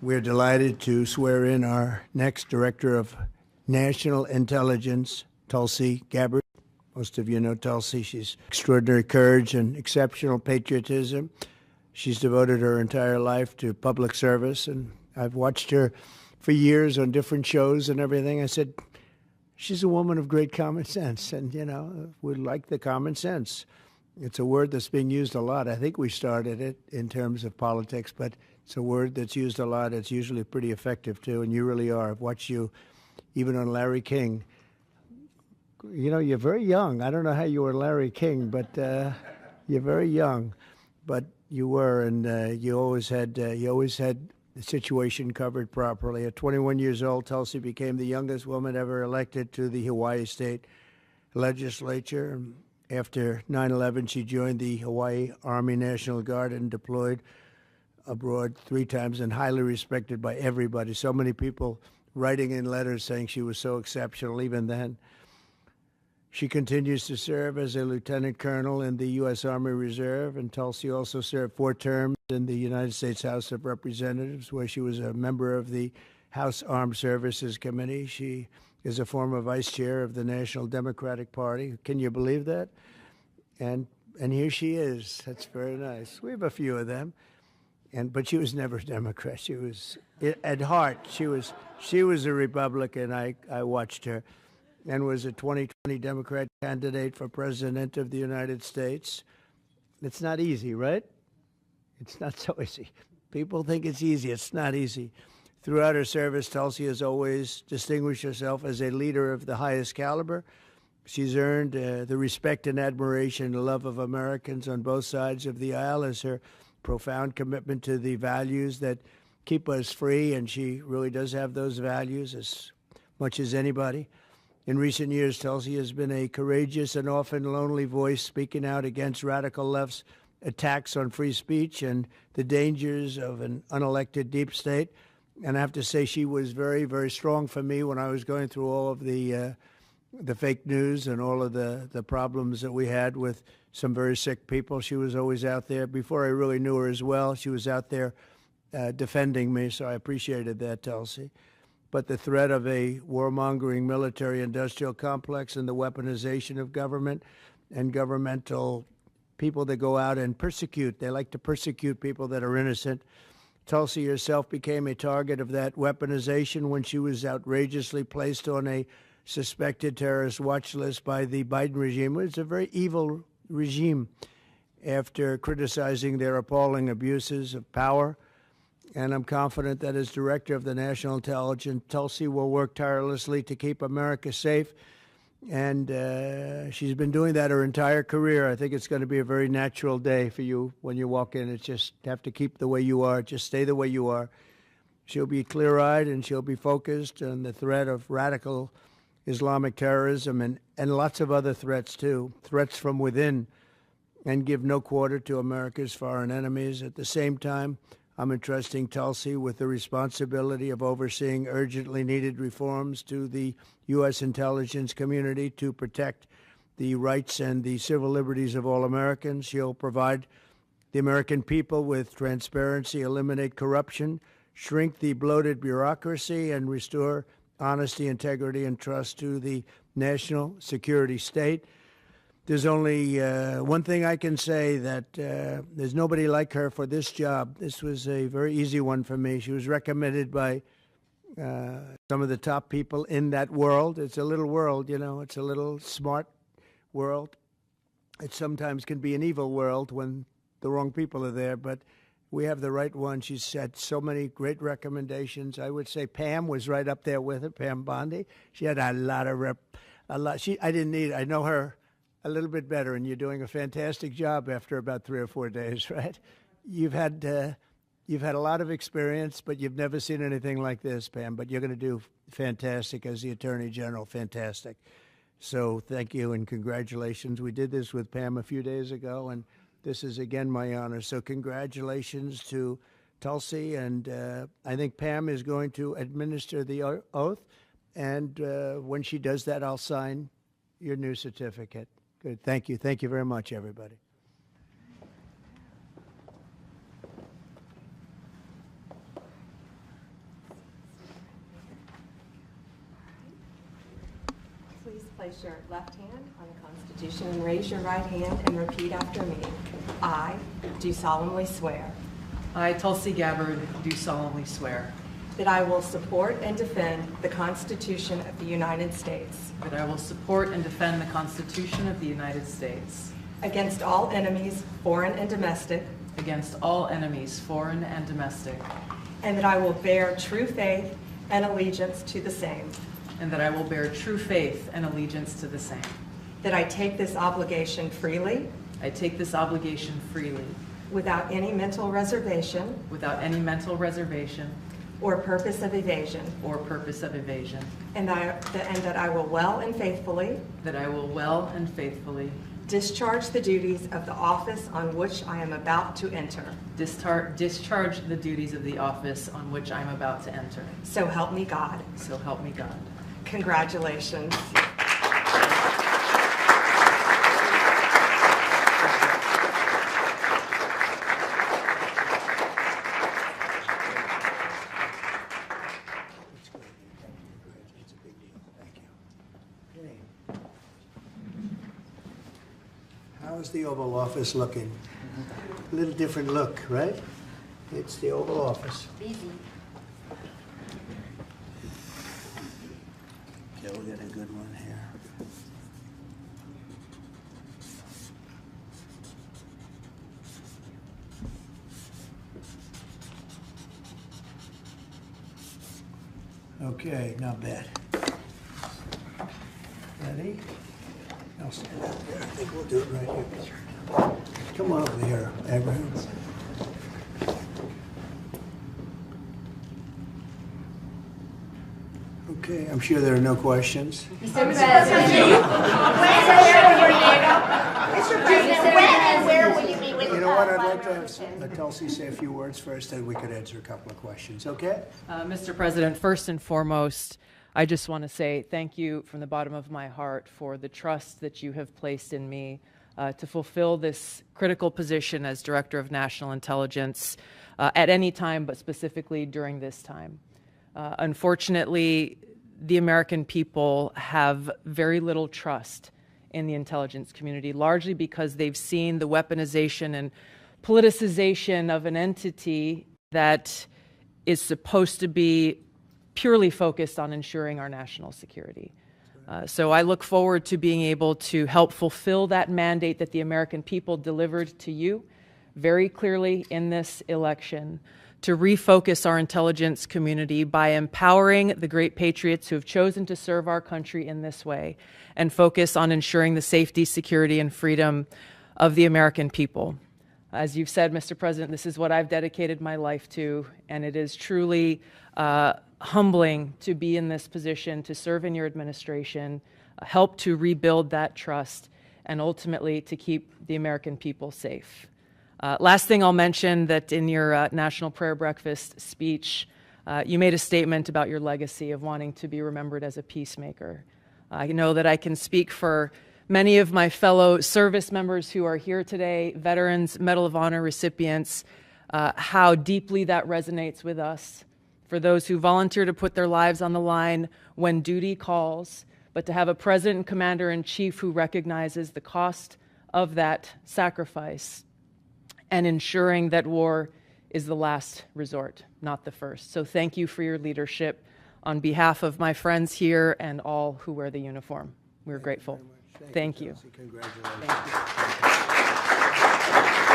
We're delighted to swear in our next Director of National Intelligence, Tulsi Gabbard. Most of you know Tulsi. She's extraordinary courage and exceptional patriotism. She's devoted her entire life to public service, and I've watched her for years on different shows and everything. I said, she's a woman of great common sense, and, you know, we like the common sense. It's a word that's being used a lot. I think we started it in terms of politics, but it's a word that's used a lot. It's usually pretty effective, too, and you really are. I've watched you even on Larry King. You know, you're very young. I don't know how you were Larry King, but you're very young. But you were, and you always had the situation covered properly. At 21 years old, Tulsi became the youngest woman ever elected to the Hawaii State Legislature. After 9/11, she joined the Hawaii Army National Guard and deployed abroad 3 times and highly respected by everybody. So many people writing in letters saying she was so exceptional even then. She continues to serve as a lieutenant colonel in the U.S. Army Reserve, and Tulsi also served 4 terms in the United States House of Representatives, where she was a member of the House Armed Services Committee. She is a former vice chair of the National Democratic Party. Can you believe that? And here she is. That's very nice. We have a few of them. But she was never a Democrat. She was, at heart, she was a Republican. I watched her, and was a 2020 Democrat candidate for president of the United States. It's not easy, right? It's not so easy. People think it's easy. It's not easy. Throughout her service, Tulsi has always distinguished herself as a leader of the highest caliber. She's earned the respect and admiration and love of Americans on both sides of the aisle as her profound commitment to the values that keep us free, and she really does have those values as much as anybody. In recent years, Tulsi has been a courageous and often lonely voice speaking out against radical left's attacks on free speech and the dangers of an unelected deep state. And I have to say she was very, very strong for me when I was going through all of the fake news and all of the problems that we had with some very sick people. She was always out there. Before I really knew her as well, she was out there defending me, so I appreciated that, Tulsi. But the threat of a warmongering military-industrial complex and the weaponization of government and governmental people that go out and persecute, they like to persecute people that are innocent. Tulsi herself became a target of that weaponization when she was outrageously placed on a suspected terrorist watch list by the Biden regime. It's a very evil regime after criticizing their appalling abuses of power. And I'm confident that as director of the National Intelligence, Tulsi will work tirelessly to keep America safe. And she's been doing that her entire career. I think it's going to be a very natural day for you when you walk in. It's just have to keep the way you are. Just stay the way you are. She'll be clear-eyed and she'll be focused on the threat of radical Islamic terrorism and lots of other threats, too, threats from within, and give no quarter to America's foreign enemies. At the same time, I'm entrusting Tulsi with the responsibility of overseeing urgently needed reforms to the U.S. intelligence community to protect the rights and the civil liberties of all Americans. She'll provide the American people with transparency, eliminate corruption, shrink the bloated bureaucracy, and restore honesty, integrity, and trust to the national security state. There's only one thing I can say, that there's nobody like her for this job. This was a very easy one for me. She was recommended by some of the top people in that world. It's a little world, you know. It's a little smart world. It sometimes can be an evil world when the wrong people are there, but we have the right one. She's had so many great recommendations. I would say Pam was right up there with her, Pam Bondi. She had a lot. I know her a little bit better, and you're doing a fantastic job after about 3 or 4 days, right? You've had a lot of experience, but you've never seen anything like this, Pam. But you're going to do fantastic as the Attorney General, fantastic. So thank you and congratulations. We did this with Pam a few days ago, and this is again my honor. So congratulations to Tulsi, and I think Pam is going to administer the oath, and when she does that, I'll sign your new certificate. Good. Thank you. Thank you very much, everybody. Place your left hand on the Constitution and raise your right hand and repeat after me. I do solemnly swear I, Tulsi Gabbard, do solemnly swear that I will support and defend the Constitution of the United States that I will support and defend the Constitution of the United States against all enemies, foreign and domestic, against all enemies, foreign and domestic, and that I will bear true faith and allegiance to the same, and that I will bear true faith and allegiance to the same. that I take this obligation freely I take this obligation freely, without any mental reservation without any mental reservation or purpose of evasion, or purpose of evasion, and that I will well and faithfully that I will well and faithfully discharge the duties of the office on which I am about to enter. discharge the duties of the office on which I am about to enter. So help me God. So help me God. Congratulations. It's a big deal. Thank you. Okay. How's the Oval Office looking? A little different look, right? It's the Oval Office. Easy. Okay, we got a good one here. Okay, not bad. Ready? I'll stand up there. I think we'll do it right here. Come on over here, Abraham. Okay, I'm sure there are no questions. Mr. President, when and where will you be with You know what, I'd like to have Tulsi say a few words first, then we could answer a couple of questions, okay? Mr. President, first and foremost, I just want to say thank you from the bottom of my heart for the trust that you have placed in me to fulfill this critical position as Director of National Intelligence at any time, but specifically during this time. Unfortunately, the American people have very little trust in the intelligence community, largely because they've seen the weaponization and politicization of an entity that is supposed to be purely focused on ensuring our national security. So I look forward to being able to help fulfill that mandate that the American people delivered to you very clearly in this election, to refocus our intelligence community by empowering the great patriots who have chosen to serve our country in this way and focus on ensuring the safety, security, and freedom of the American people. As you've said, Mr. President, this is what I've dedicated my life to, and it is truly humbling to be in this position, to serve in your administration, help to rebuild that trust, and ultimately to keep the American people safe. Last thing I'll mention, that in your National Prayer Breakfast speech, you made a statement about your legacy of wanting to be remembered as a peacemaker. I know that I can speak for many of my fellow service members who are here today, veterans, Medal of Honor recipients, how deeply that resonates with us. For those who volunteer to put their lives on the line when duty calls, but to have a President and Commander-in-Chief who recognizes the cost of that sacrifice and ensuring that war is the last resort, not the first. So thank you for your leadership on behalf of my friends here and all who wear the uniform. We're grateful. Thank you. Congratulations. Thank you.